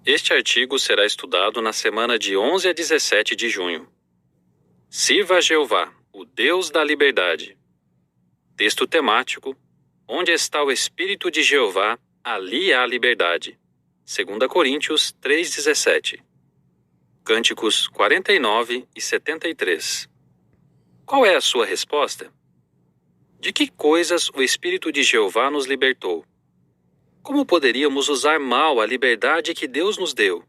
Este artigo será estudado na semana de 11 a 17 de junho. Sirva a Jeová, o Deus da liberdade. Texto temático: Onde está o Espírito de Jeová, ali há liberdade. 2 Coríntios 3,17. Cânticos 49 e 73. Qual é a sua resposta? De que coisas o Espírito de Jeová nos libertou? Como poderíamos usar mal a liberdade que Deus nos deu?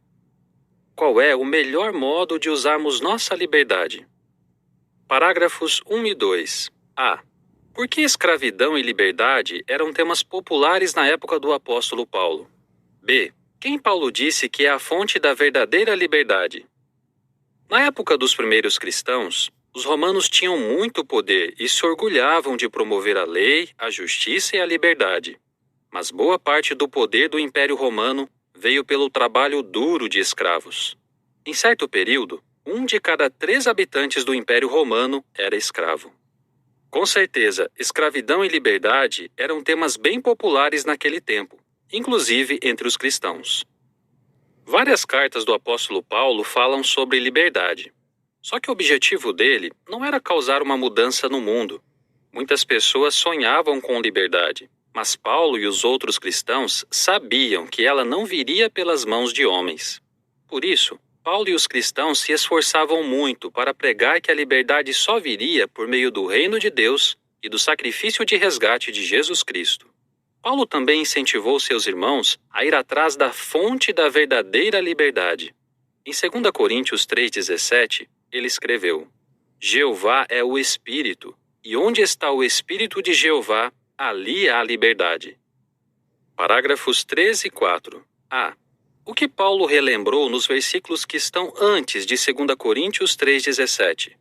Qual é o melhor modo de usarmos nossa liberdade? Parágrafos 1 e 2. A. Por que escravidão e liberdade eram temas populares na época do apóstolo Paulo? B. Quem Paulo disse que é a fonte da verdadeira liberdade? Na época dos primeiros cristãos, os romanos tinham muito poder e se orgulhavam de promover a lei, a justiça e a liberdade. Mas boa parte do poder do Império Romano veio pelo trabalho duro de escravos. Em certo período, 1 de cada 3 habitantes do Império Romano era escravo. Com certeza, escravidão e liberdade eram temas bem populares naquele tempo, inclusive entre os cristãos. Várias cartas do apóstolo Paulo falam sobre liberdade. Só que o objetivo dele não era causar uma mudança no mundo. Muitas pessoas sonhavam com liberdade, mas Paulo e os outros cristãos sabiam que ela não viria pelas mãos de homens. Por isso, Paulo e os cristãos se esforçavam muito para pregar que a liberdade só viria por meio do reino de Deus e do sacrifício de resgate de Jesus Cristo. Paulo também incentivou seus irmãos a ir atrás da fonte da verdadeira liberdade. Em 2 Coríntios 3,17, ele escreveu: Jeová é o Espírito, e onde está o Espírito de Jeová, ali há liberdade. Parágrafos 3 e 4. A. O que Paulo relembrou nos versículos que estão antes de 2 Coríntios 3,17?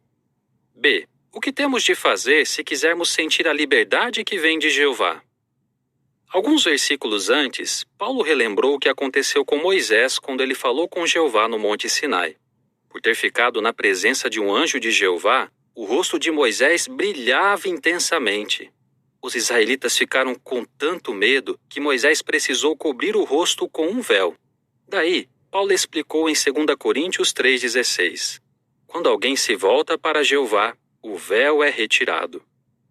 B. O que temos de fazer se quisermos sentir a liberdade que vem de Jeová? Alguns versículos antes, Paulo relembrou o que aconteceu com Moisés quando ele falou com Jeová no Monte Sinai. Por ter ficado na presença de um anjo de Jeová, o rosto de Moisés brilhava intensamente. Os israelitas ficaram com tanto medo que Moisés precisou cobrir o rosto com um véu. Daí, Paulo explicou em 2 Coríntios 3,16. Quando alguém se volta para Jeová, o véu é retirado.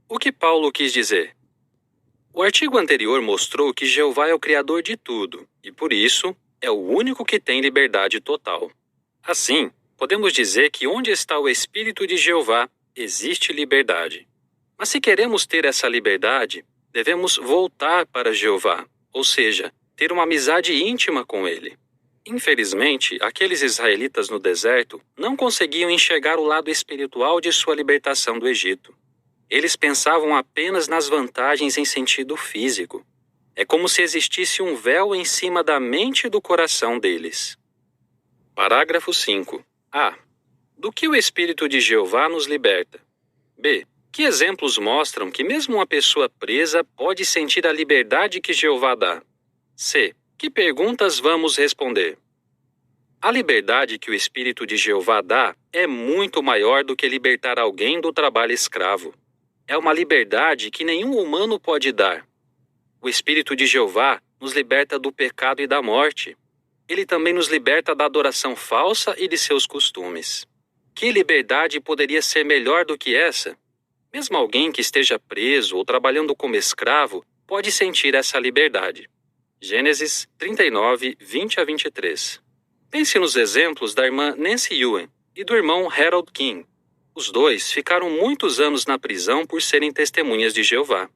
O que Paulo quis dizer? O artigo anterior mostrou que Jeová é o Criador de tudo, e por isso, é o único que tem liberdade total. Assim, podemos dizer que onde está o Espírito de Jeová, existe liberdade. Mas se queremos ter essa liberdade, devemos voltar para Jeová, ou seja, ter uma amizade íntima com Ele. Infelizmente, aqueles israelitas no deserto não conseguiam enxergar o lado espiritual de sua libertação do Egito. Eles pensavam apenas nas vantagens em sentido físico. É como se existisse um véu em cima da mente e do coração deles. Parágrafo 5. A. Do que o Espírito de Jeová nos liberta? B. Que exemplos mostram que mesmo uma pessoa presa pode sentir a liberdade que Jeová dá? C. Que perguntas vamos responder? A liberdade que o Espírito de Jeová dá é muito maior do que libertar alguém do trabalho escravo. É uma liberdade que nenhum humano pode dar. O Espírito de Jeová nos liberta do pecado e da morte. Ele também nos liberta da adoração falsa e de seus costumes. Que liberdade poderia ser melhor do que essa? Mesmo alguém que esteja preso ou trabalhando como escravo pode sentir essa liberdade. Gênesis 39, 20 a 23. Pense nos exemplos da irmã Nancy Ewan e do irmão Harold King. Os dois ficaram muitos anos na prisão por serem testemunhas de Jeová.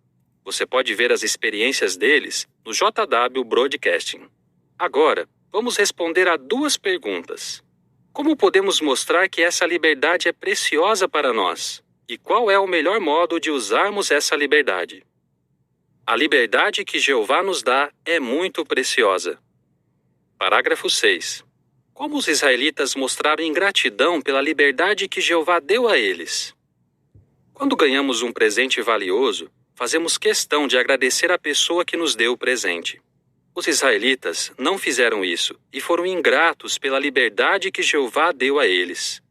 Você pode ver as experiências deles no JW Broadcasting. Agora, vamos responder a 2 perguntas. Como podemos mostrar que essa liberdade é preciosa para nós? E qual é o melhor modo de usarmos essa liberdade? A liberdade que Jeová nos dá é muito preciosa. Parágrafo 6. Como os israelitas mostraram ingratidão pela liberdade que Jeová deu a eles? Quando ganhamos um presente valioso, fazemos questão de agradecer a pessoa que nos deu o presente. Os israelitas não fizeram isso e foram ingratos pela liberdade que Jeová deu a eles.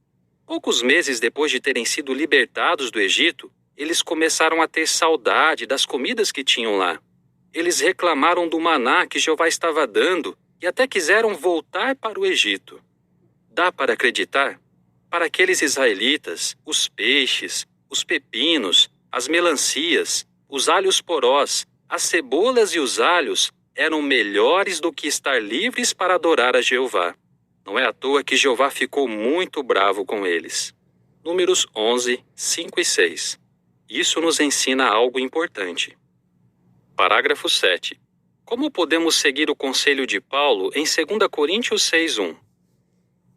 Poucos meses depois de terem sido libertados do Egito, eles começaram a ter saudade das comidas que tinham lá. Eles reclamaram do maná que Jeová estava dando, e até quiseram voltar para o Egito. Dá para acreditar? Para aqueles israelitas, os peixes, os pepinos, as melancias, os alhos porós, as cebolas e os alhos eram melhores do que estar livres para adorar a Jeová. Não é à toa que Jeová ficou muito bravo com eles. Números 11, 5 e 6. Isso nos ensina algo importante. Parágrafo 7. Como podemos seguir o conselho de Paulo em 2 Coríntios 6:1?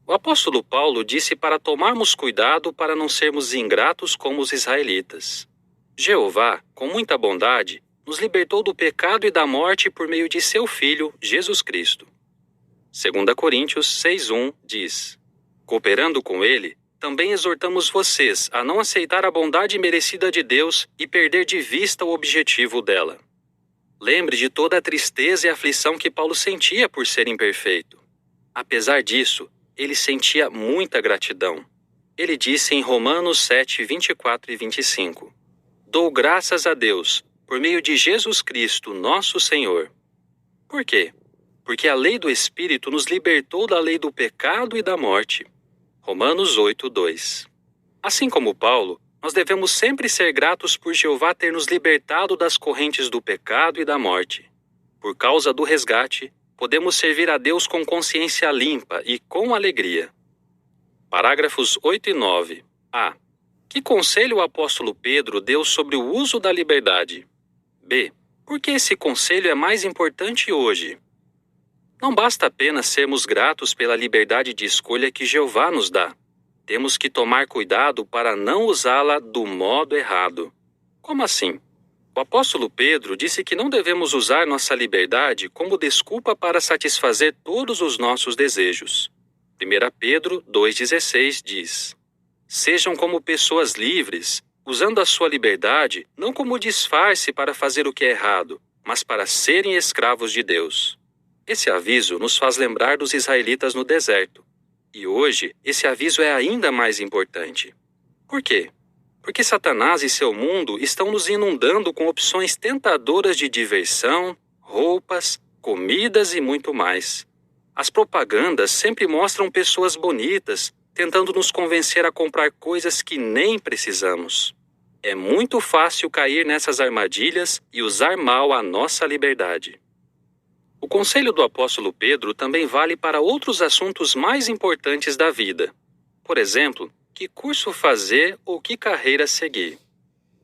O apóstolo Paulo disse para tomarmos cuidado para não sermos ingratos como os israelitas. Jeová, com muita bondade, nos libertou do pecado e da morte por meio de seu Filho, Jesus Cristo. 2 Coríntios 6:1 diz: Cooperando com ele, também exortamos vocês a não aceitar a bondade merecida de Deus e perder de vista o objetivo dela. Lembre de toda a tristeza e aflição que Paulo sentia por ser imperfeito. Apesar disso, ele sentia muita gratidão. Ele disse em Romanos 7, 24 e 25: Dou graças a Deus, por meio de Jesus Cristo, nosso Senhor. Por quê? Porque a lei do Espírito nos libertou da lei do pecado e da morte. Romanos 8, 2. Assim como Paulo, nós devemos sempre ser gratos por Jeová ter nos libertado das correntes do pecado e da morte. Por causa do resgate, podemos servir a Deus com consciência limpa e com alegria. Parágrafos 8 e 9. A. Que conselho o apóstolo Pedro deu sobre o uso da liberdade? B. Por que esse conselho é mais importante hoje? Não basta apenas sermos gratos pela liberdade de escolha que Jeová nos dá. Temos que tomar cuidado para não usá-la do modo errado. Como assim? O apóstolo Pedro disse que não devemos usar nossa liberdade como desculpa para satisfazer todos os nossos desejos. 1 Pedro 2,16 diz: Sejam como pessoas livres, usando a sua liberdade não como disfarce para fazer o que é errado, mas para serem escravos de Deus. Esse aviso nos faz lembrar dos israelitas no deserto. E hoje, esse aviso é ainda mais importante. Por quê? Porque Satanás e seu mundo estão nos inundando com opções tentadoras de diversão, roupas, comidas e muito mais. As propagandas sempre mostram pessoas bonitas, tentando nos convencer a comprar coisas que nem precisamos. É muito fácil cair nessas armadilhas e usar mal a nossa liberdade. O conselho do apóstolo Pedro também vale para outros assuntos mais importantes da vida. Por exemplo, que curso fazer ou que carreira seguir.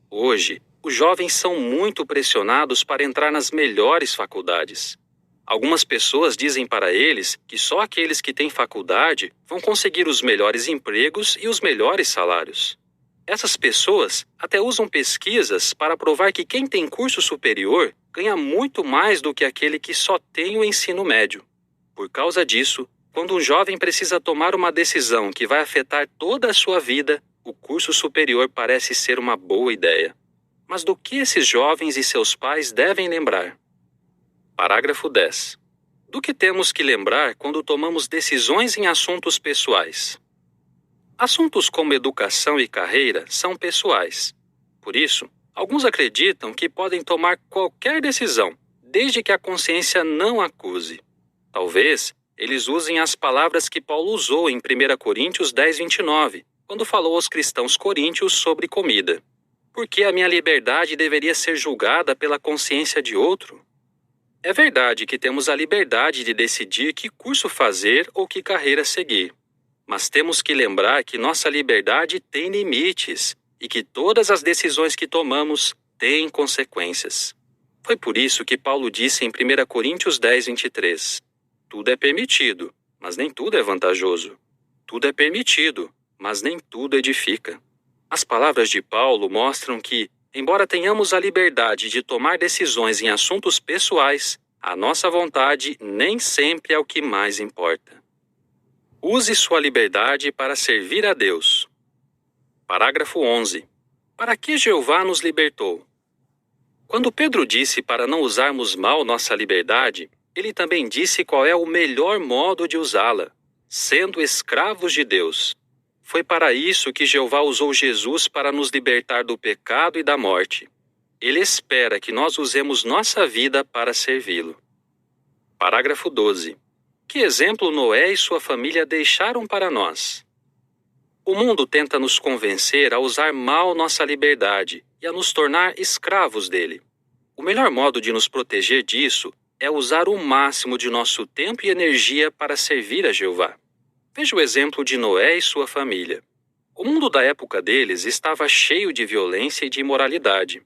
Hoje, os jovens são muito pressionados para entrar nas melhores faculdades. Algumas pessoas dizem para eles que só aqueles que têm faculdade vão conseguir os melhores empregos e os melhores salários. Essas pessoas até usam pesquisas para provar que quem tem curso superior ganha muito mais do que aquele que só tem o ensino médio. Por causa disso, quando um jovem precisa tomar uma decisão que vai afetar toda a sua vida, o curso superior parece ser uma boa ideia. Mas do que esses jovens e seus pais devem lembrar? Parágrafo 10. Do que temos que lembrar quando tomamos decisões em assuntos pessoais? Assuntos como educação e carreira são pessoais. Por isso, alguns acreditam que podem tomar qualquer decisão, desde que a consciência não acuse. Talvez eles usem as palavras que Paulo usou em 1 Coríntios 10, 29, quando falou aos cristãos coríntios sobre comida. Por que a minha liberdade deveria ser julgada pela consciência de outro? É verdade que temos a liberdade de decidir que curso fazer ou que carreira seguir. Mas temos que lembrar que nossa liberdade tem limites e que todas as decisões que tomamos têm consequências. Foi por isso que Paulo disse em 1 Coríntios 10, 23, Tudo é permitido, mas nem tudo é vantajoso. Tudo é permitido, mas nem tudo edifica. As palavras de Paulo mostram que, embora tenhamos a liberdade de tomar decisões em assuntos pessoais, a nossa vontade nem sempre é o que mais importa. Use sua liberdade para servir a Deus. Parágrafo 11. Para que Jeová nos libertou? Quando Pedro disse para não usarmos mal nossa liberdade, ele também disse qual é o melhor modo de usá-la, sendo escravos de Deus. Foi para isso que Jeová usou Jesus para nos libertar do pecado e da morte. Ele espera que nós usemos nossa vida para servi-lo. Parágrafo 12. Que exemplo Noé e sua família deixaram para nós? O mundo tenta nos convencer a usar mal nossa liberdade e a nos tornar escravos dele. O melhor modo de nos proteger disso é usar o máximo de nosso tempo e energia para servir a Jeová. Veja o exemplo de Noé e sua família. O mundo da época deles estava cheio de violência e de imoralidade.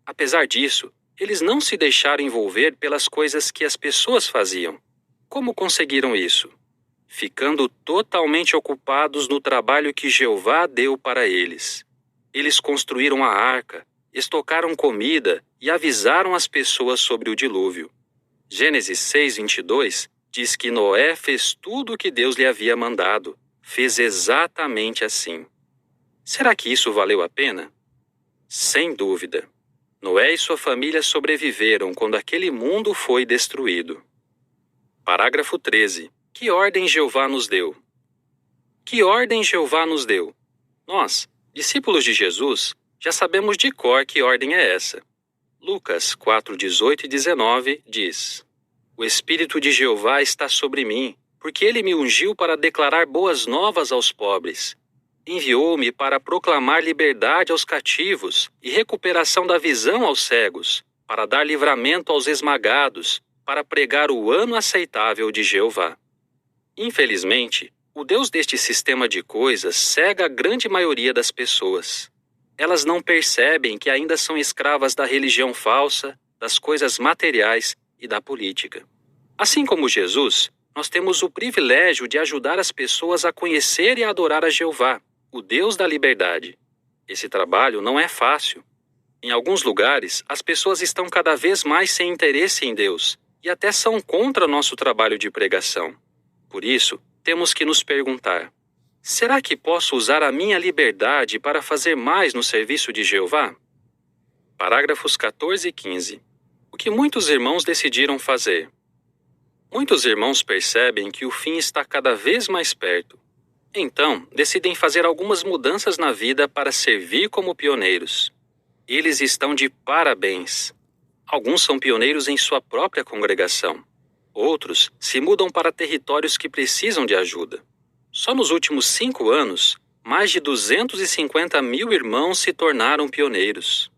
Apesar disso, eles não se deixaram envolver pelas coisas que as pessoas faziam. Como conseguiram isso? Ficando totalmente ocupados no trabalho que Jeová deu para eles. Eles construíram a arca, estocaram comida e avisaram as pessoas sobre o dilúvio. Gênesis 6:22 diz que Noé fez tudo o que Deus lhe havia mandado. Fez exatamente assim. Será que isso valeu a pena? Sem dúvida. Noé e sua família sobreviveram quando aquele mundo foi destruído. Parágrafo 13. Que ordem Jeová nos deu? Que ordem Jeová nos deu? Nós, discípulos de Jesus, já sabemos de cor que ordem é essa. Lucas 4:18 e 19 diz: O Espírito de Jeová está sobre mim, porque ele me ungiu para declarar boas novas aos pobres. Enviou-me para proclamar liberdade aos cativos e recuperação da visão aos cegos, para dar livramento aos esmagados, para pregar o ano aceitável de Jeová. Infelizmente, o Deus deste sistema de coisas cega a grande maioria das pessoas. Elas não percebem que ainda são escravas da religião falsa, das coisas materiais e da política. Assim como Jesus, nós temos o privilégio de ajudar as pessoas a conhecer e a adorar a Jeová, o Deus da liberdade. Esse trabalho não é fácil. Em alguns lugares, as pessoas estão cada vez mais sem interesse em Deus e até são contra nosso trabalho de pregação. Por isso, temos que nos perguntar: será que posso usar a minha liberdade para fazer mais no serviço de Jeová? Parágrafos 14 e 15. O que muitos irmãos decidiram fazer? Muitos irmãos percebem que o fim está cada vez mais perto. Então, decidem fazer algumas mudanças na vida para servir como pioneiros. Eles estão de parabéns. Alguns são pioneiros em sua própria congregação. Outros se mudam para territórios que precisam de ajuda. Só nos últimos 5 anos, mais de 250 mil irmãos se tornaram pioneiros.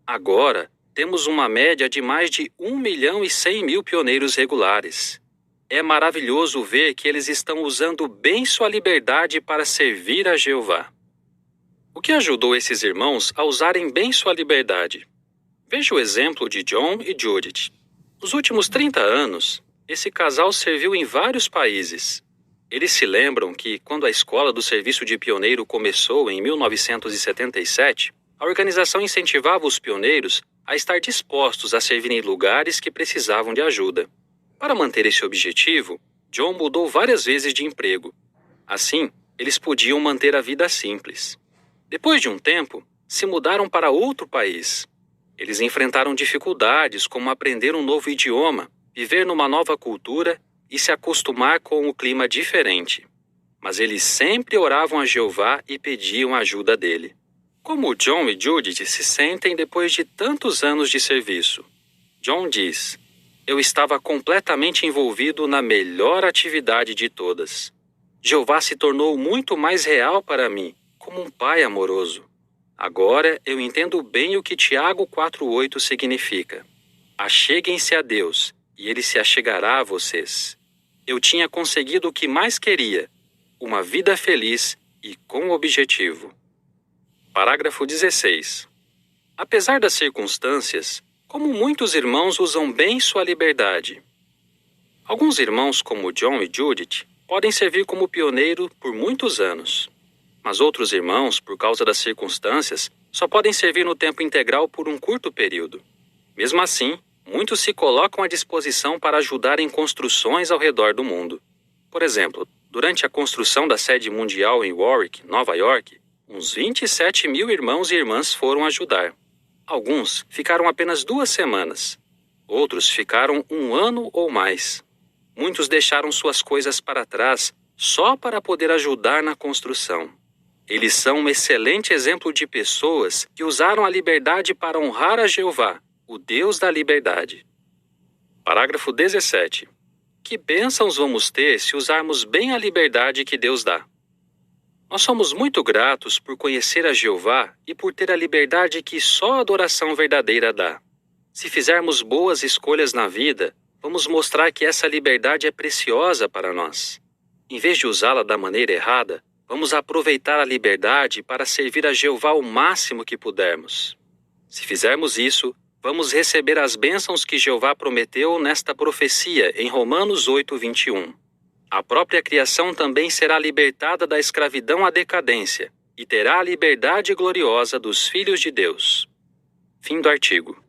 Agora, temos uma média de mais de 1.100.000 pioneiros regulares. É maravilhoso ver que eles estão usando bem sua liberdade para servir a Jeová. O que ajudou esses irmãos a usarem bem sua liberdade? Veja o exemplo de John e Judith. Nos últimos 30 anos, esse casal serviu em vários países. Eles se lembram que, quando a escola do serviço de pioneiro começou em 1977, a organização incentivava os pioneiros a estar dispostos a servir em lugares que precisavam de ajuda. Para manter esse objetivo, John mudou várias vezes de emprego. Assim, eles podiam manter a vida simples. Depois de um tempo, se mudaram para outro país. Eles enfrentaram dificuldades como aprender um novo idioma, viver numa nova cultura e se acostumar com o clima diferente. Mas eles sempre oravam a Jeová e pediam a ajuda dele. Como John e Judith se sentem depois de tantos anos de serviço? John diz: Eu estava completamente envolvido na melhor atividade de todas. Jeová se tornou muito mais real para mim, como um pai amoroso. Agora eu entendo bem o que Tiago 4:8 significa. Acheguem-se a Deus, e Ele se achegará a vocês. Eu tinha conseguido o que mais queria, uma vida feliz e com objetivo. Parágrafo 16. Apesar das circunstâncias, como muitos irmãos usam bem sua liberdade? Alguns irmãos, como John e Judith, podem servir como pioneiro por muitos anos. Mas outros irmãos, por causa das circunstâncias, só podem servir no tempo integral por um curto período. Mesmo assim, muitos se colocam à disposição para ajudar em construções ao redor do mundo. Por exemplo, durante a construção da sede mundial em Warwick, Nova York, uns 27 mil irmãos e irmãs foram ajudar. Alguns ficaram apenas 2 semanas. Outros ficaram 1 ano ou mais. Muitos deixaram suas coisas para trás só para poder ajudar na construção. Eles são um excelente exemplo de pessoas que usaram a liberdade para honrar a Jeová, o Deus da liberdade. Parágrafo 17. Que bênçãos vamos ter se usarmos bem a liberdade que Deus dá? Nós somos muito gratos por conhecer a Jeová e por ter a liberdade que só a adoração verdadeira dá. Se fizermos boas escolhas na vida, vamos mostrar que essa liberdade é preciosa para nós. Em vez de usá-la da maneira errada, vamos aproveitar a liberdade para servir a Jeová o máximo que pudermos. Se fizermos isso, vamos receber as bênçãos que Jeová prometeu nesta profecia em Romanos 8:21. A própria criação também será libertada da escravidão à decadência e terá a liberdade gloriosa dos filhos de Deus. Fim do artigo.